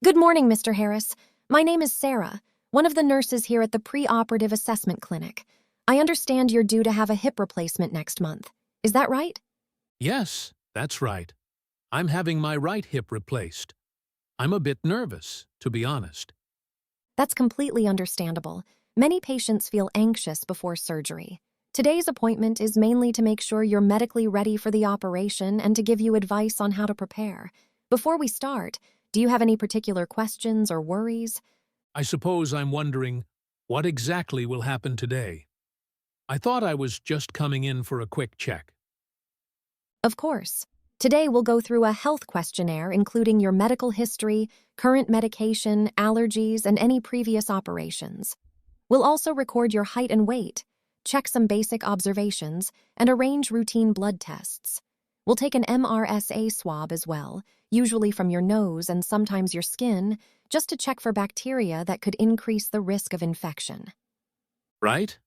Good morning, Mr. Harris. My name is Sarah, one of the nurses here at the pre-operative assessment clinic. I understand you're due to have a hip replacement next month. Is that right? Yes, that's right. I'm having my right hip replaced. I'm a bit nervous, to be honest. That's completely understandable. Many patients feel anxious before surgery. Today's appointment is mainly to make sure you're medically ready for the operation and to give you advice on how to prepare. Before we start, do you have any particular questions or worries? I suppose I'm wondering what exactly will happen today. I thought I was just coming in for a quick check. Of course. Today we'll go through a health questionnaire including your medical history, current medication, allergies, and any previous operations. We'll also record your height and weight, check some basic observations, and arrange routine blood tests. We'll take an MRSA swab as well, usually from your nose and sometimes your skin, just to check for bacteria that could increase the risk of infection. Right?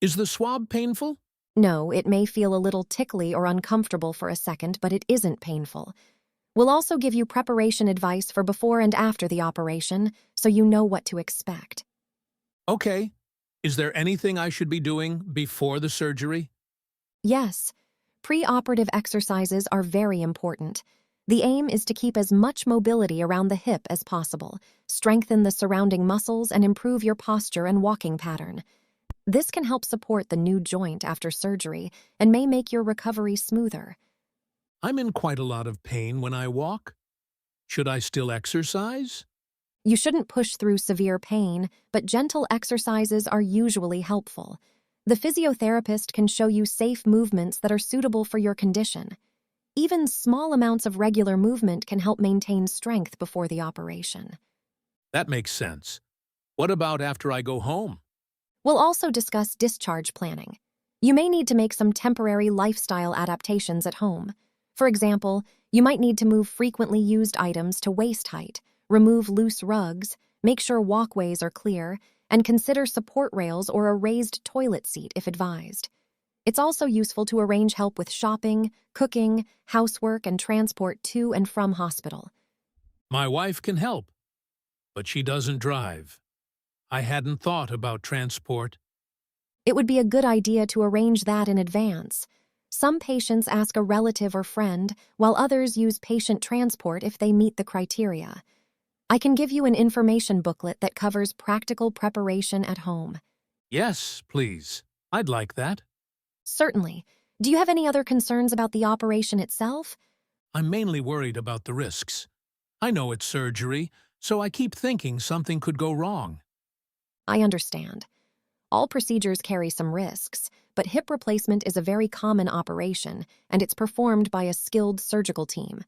Is the swab painful? No, it may feel a little tickly or uncomfortable for a second, but it isn't painful. We'll also give you preparation advice for before and after the operation, so you know what to expect. Okay. Is there anything I should be doing before the surgery? Yes, pre-operative exercises are very important. The aim is to keep as much mobility around the hip as possible, strengthen the surrounding muscles, and improve your posture and walking pattern. This can help support the new joint after surgery and may make your recovery smoother. I'm in quite a lot of pain when I walk. Should I still exercise? You shouldn't push through severe pain, but gentle exercises are usually helpful. The physiotherapist can show you safe movements that are suitable for your condition. Even small amounts of regular movement can help maintain strength before the operation. That makes sense. What about after I go home? We'll also discuss discharge planning. You may need to make some temporary lifestyle adaptations at home. For example, you might need to move frequently used items to waist height, remove loose rugs, make sure walkways are clear, and consider support rails or a raised toilet seat if advised. It's also useful to arrange help with shopping, cooking, housework, and transport to and from hospital. My wife can help, but she doesn't drive. I hadn't thought about transport. It would be a good idea to arrange that in advance. Some patients ask a relative or friend, while others use patient transport if they meet the criteria. I can give you an information booklet that covers practical preparation at home. Yes, please. I'd like that. Certainly. Do you have any other concerns about the operation itself? I'm mainly worried about the risks. I know it's surgery, so I keep thinking something could go wrong. I understand. All procedures carry some risks, but hip replacement is a very common operation, and it's performed by a skilled surgical team.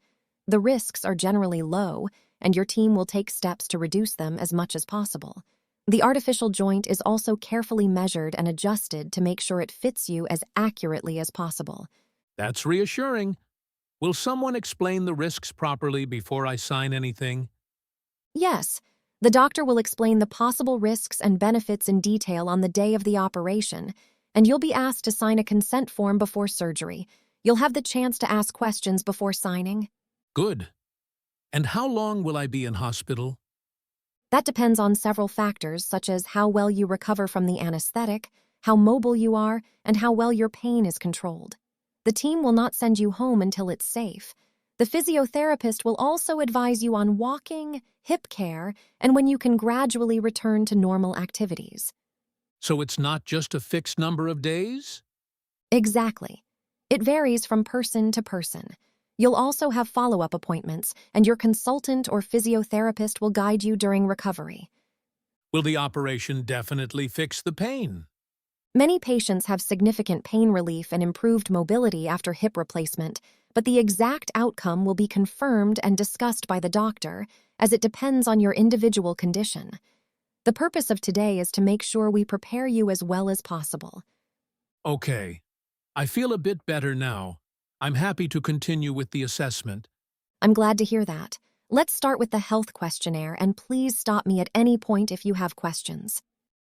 The risks are generally low, and your team will take steps to reduce them as much as possible. The artificial joint is also carefully measured and adjusted to make sure it fits you as accurately as possible. That's reassuring. Will someone explain the risks properly before I sign anything? Yes, the doctor will explain the possible risks and benefits in detail on the day of the operation, and you'll be asked to sign a consent form before surgery. You'll have the chance to ask questions before signing. Good. And how long will I be in hospital? That depends on several factors, such as how well you recover from the anesthetic, how mobile you are, and how well your pain is controlled. The team will not send you home until it's safe. The physiotherapist will also advise you on walking, hip care, and when you can gradually return to normal activities. So it's not just a fixed number of days? Exactly. It varies from person to person. You'll also have follow-up appointments, and your consultant or physiotherapist will guide you during recovery. Will the operation definitely fix the pain? Many patients have significant pain relief and improved mobility after hip replacement, but the exact outcome will be confirmed and discussed by the doctor, as it depends on your individual condition. The purpose of today is to make sure we prepare you as well as possible. Okay. I feel a bit better now. I'm happy to continue with the assessment. I'm glad to hear that. Let's start with the health questionnaire, and please stop me at any point if you have questions.